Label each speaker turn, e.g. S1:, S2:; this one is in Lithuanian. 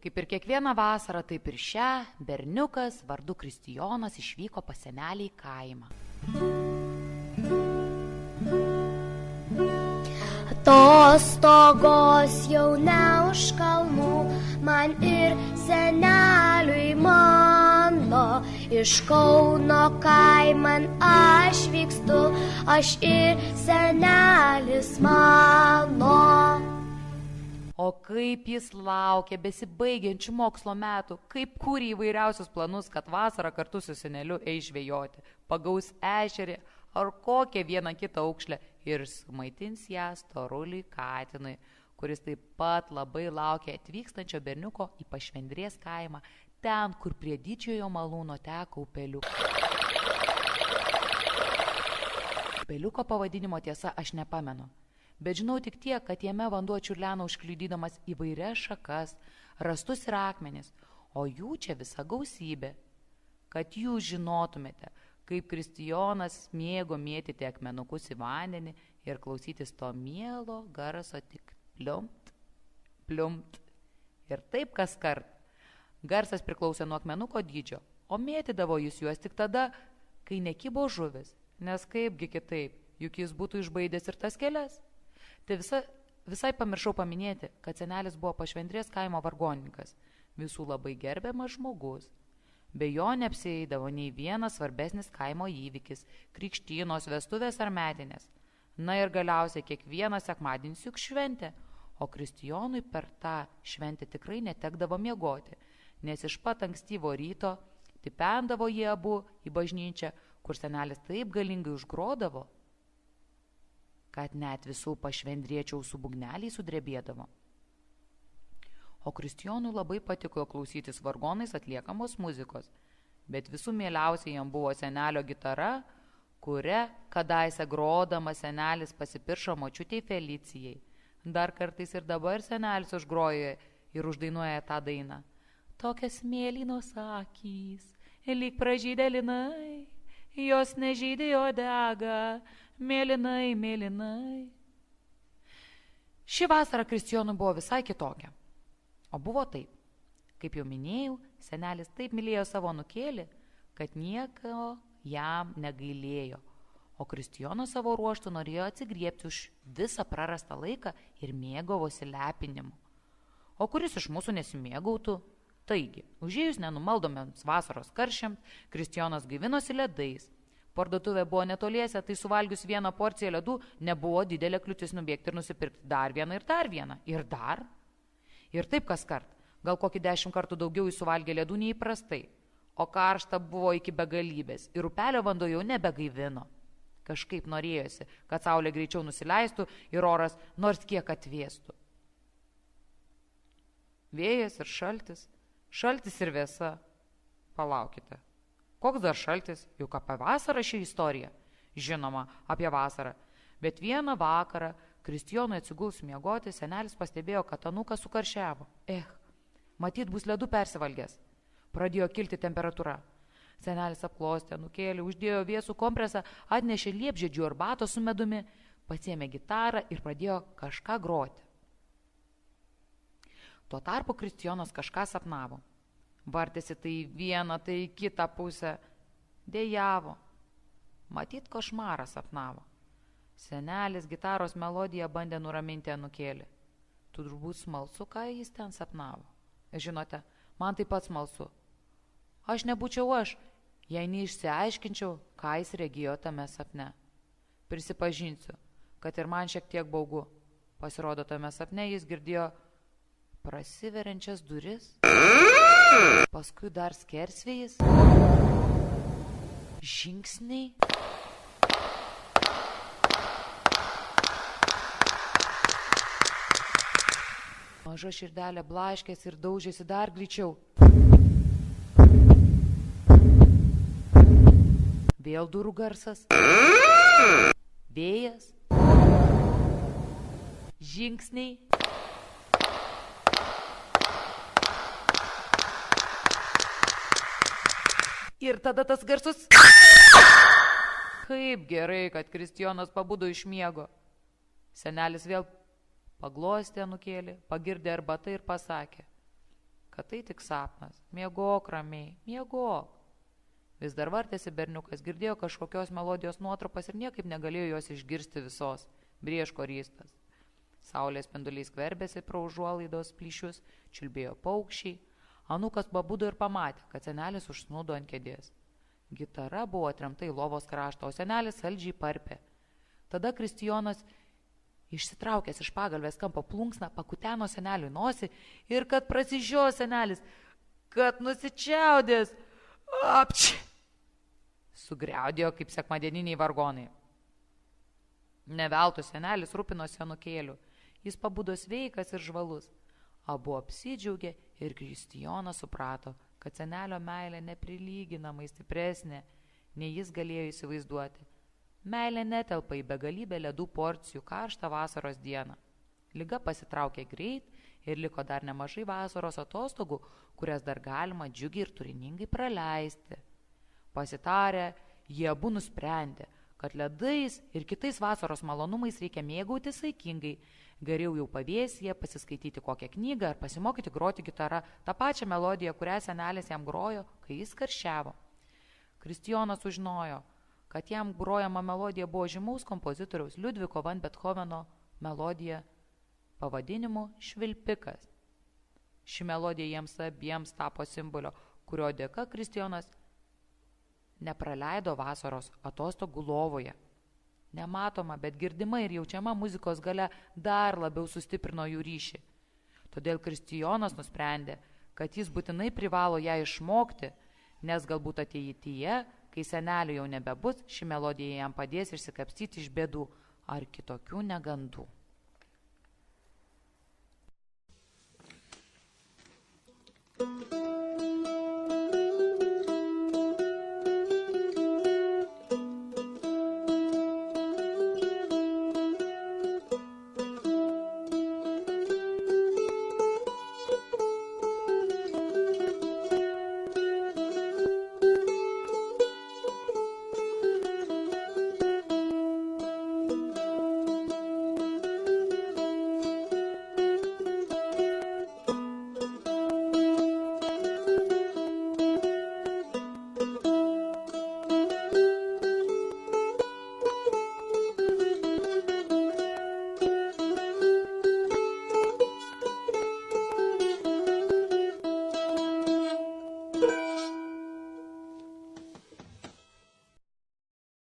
S1: Kaip ir kiekvieną vasarą, taip ir šią, berniukas vardu Kristijonas išvyko pas senelį į kaimą.
S2: Atostogos jau ne už kalnų, man ir seneliui mano. Iš Kauno kaiman aš vykstu, aš ir senelis mano.
S1: O kaip jis laukė besibaigiančių mokslo metų, kaip kūrė įvairiausius planus, kad vasarą kartu su seneliu eis žvejoti, pagaus ešerį ar kokią vieną kitą aukšlę ir sumaitins ją storuliui katinui, kuris taip pat labai laukė atvykstančio berniuko į Pašvendrės kaimą, ten, kur prie didžiojo malūno teka upeliukas. Upeliuko pavadinimo tiesa aš nepamenu. Bet žinau tik tiek, kad jame vanduo čiurleno užkliudydamas įvairias šakas, rastus ir akmenis, o jų čia visa gausybė. Kad jūs žinotumėte, kaip Kristijonas mėgo mėtyti akmenukus į vandenį ir klausytis to mielo garso tik pliumpt, pliumpt. Ir taip kas kart. Garsas priklausė nuo akmenuko dydžio, o mėtydavo jis juos tik tada, kai nekybo žuvis, nes kaipgi kitaip, juk jis būtų išbaidęs ir tas kelias. Tai visai pamiršau paminėti, kad senelis buvo Pašvendrės kaimo vargonininkas, visų labai gerbiamas žmogus. Be jo neapsieidavo nei vienas svarbesnis kaimo įvykis, krikštynos, vestuvės ar metinės. Na ir galiausiai kiekvieną sekmadienį juk šventė, o Kristijonui per tą šventę tikrai netekdavo miegoti, nes iš pat ankstyvo ryto tipendavo jie abu į bažnyčią, kur senelis taip galingai užgrodavo, kad net visų pašvendriečių ausų būgneliai sudrebėdavo. O Kristijonui labai patiko klausytis vargonais atliekamos muzikos, bet visų mieliausiai jam buvo senelio gitara, kuria kadaise grodamas senelis pasipiršo močiutei Felicijai. Dar kartais ir dabar senelis užgroja ir uždainuoja tą dainą. Tokias mėlynos akys, lyg pražydė linai, jos nežydė, o dega, mėlynai, mėlynai. Ši vasara Kristijonui buvo visai kitokia. O buvo taip. Kaip jau minėjau, senelis taip mylėjo savo anūkėlį, kad nieko jam negailėjo. O Kristijonas savo ruožtu norėjo atsigriebti už visą prarastą laiką ir mėgavosi lepinimu. O kuris iš mūsų nesimėgautų? Taigi, užėjus nenumaldomiems vasaros karščiams, Kristijonas gaivinosi ledais. Parduotuvė buvo netoliese, tai suvalgius vieną porciją ledų nebuvo didelė kliūtis nubėgti ir nusipirkti dar vieną ir dar vieną. Ir dar. Ir taip kas kart. Gal kokį 10 kartų daugiau jis suvalgė ledų neįprastai. O karšta buvo iki begalybės ir upelio vanduo jau nebegaivino. Kažkaip norėjosi, kad saulė greičiau nusileistų ir oras nors kiek atvėstų. Vėjas ir šaltis. Šaltis ir vėsa. Palaukite. Koks dar šaltis? Juk apie vasarą ši istorija. Žinoma, apie vasarą. Bet vieną vakarą Kristijonui atsiguls miegoti, senelis pastebėjo, kad anūkas sukarščiavo. Matyt bus ledų persivalgęs. Pradėjo kilti temperatūra. Senelis apklostė anūkėlį, uždėjo vėsų kompresą, atnešė liepžiedžių arbatos su medumi, pasiėmė gitarą ir pradėjo kažką groti. Tuo tarpu Kristijonas kažką sapnavo. Vartėsi tai vieną, tai kitą pusę. Dejavo. Matyt, košmarą sapnavo. Senelis gitaros melodiją bandė nuraminti anūkėlį. Turbūt smalsu, ką jis ten sapnavo. Žinote, man taip pat smalsu. Aš nebūčiau aš, jei neišsiaiškinčiau, ką jis regėjo tame sapne. Prisipažinsiu, kad ir man šiek tiek baugu. Pasirodo, tame sapne jis girdėjo prasiveriančias duris, paskui dar skersvėjis, žingsniai. Maža širdelė blaškėsi ir daužėsi dar greičiau. Vėl durų garsas, vėjas, žingsniai. Ir tada tas garsus. Kaip gerai, kad Kristijonas pabudo iš miego. Senelis vėl paglostė anūkėlį, pagirdė arbatą ir pasakė, kad tai tik sapnas. Miegok ramiai, miegok. Vis dar vartėsi berniukas, girdėjo kažkokios melodijos nuotrupas ir niekaip negalėjo jos išgirsti visos. Brieško rystas. Saulės spinduliai skverbėsi pro užuolaidos plyšius, čiulbėjo paukščiai. Anūkas pabudo ir pamatė, kad senelis užsnūdo ant kėdės. Gitara buvo atremta į lovos kraštą, o senelis saldžiai parpė. Tada Kristijonas, išsitraukęs iš pagalvės kampo plunksną, pakuteno seneliui nosį ir kad prasižio senelis, kad nusičiaudės. Apči! Sugriaudėjo kaip sekmadieniniai vargonai. Neveltui senelis rūpinosi anūkėliu. Jis pabudo sveikas ir žvalus. Abu apsidžiaugė ir Kristijonas suprato, kad senelio meilė neprilyginamai stipresnė, nei jis galėjo įsivaizduoti. Meilė netelpa į begalybę ledų porcijų karštą vasaros dieną. Liga pasitraukė greit ir liko dar nemažai vasaros atostogų, kurias dar galima džiugiai ir turiningai praleisti. Pasitarę, jie abu nusprendė, kad ledais ir kitais vasaros malonumais reikia mėgauti saikingai. Geriau jau pavėsyje pasiskaityti kokią knygą ar pasimokyti groti gitarą, tą pačią melodiją, kurią senelis jam grojo, kai jis karščiavo. Kristijonas sužinojo, kad jam grojama melodija buvo žymaus kompozitoriaus Liudviko van Bethoveno melodija pavadinimu Švilpikas. Ši melodija jiems abiems tapo simbolio, kurio dėka Kristijonas nepraleido vasaros atostogų lovoje. Nematoma, bet girdima ir jaučiama muzikos galia dar labiau sustiprino jų ryšį. Todėl Kristijonas nusprendė, kad jis būtinai privalo ją išmokti, nes galbūt ateityje, kai senelio jau nebebus, ši melodija jam padės išsikapstyti iš bėdų ar kitokių negandų.